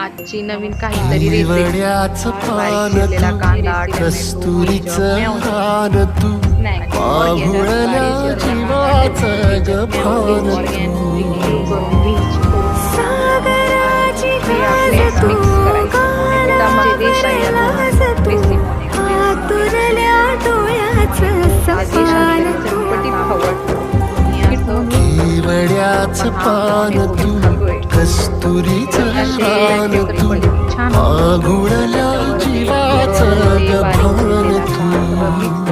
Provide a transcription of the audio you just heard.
आजची नवीन काहीतरी रेसिपी वड्याचं पान चिरलेला तू कांदा कस्तुरीचं रान तू स्नॅक्स माघुळल्या जीवाचं गभान सागराची गाज तू आतुरल्या डोळ्याचं सपान तू वड्याचं पान तू कस्तुरीचं रान तू माघुळल्या जीवाचं गभान तू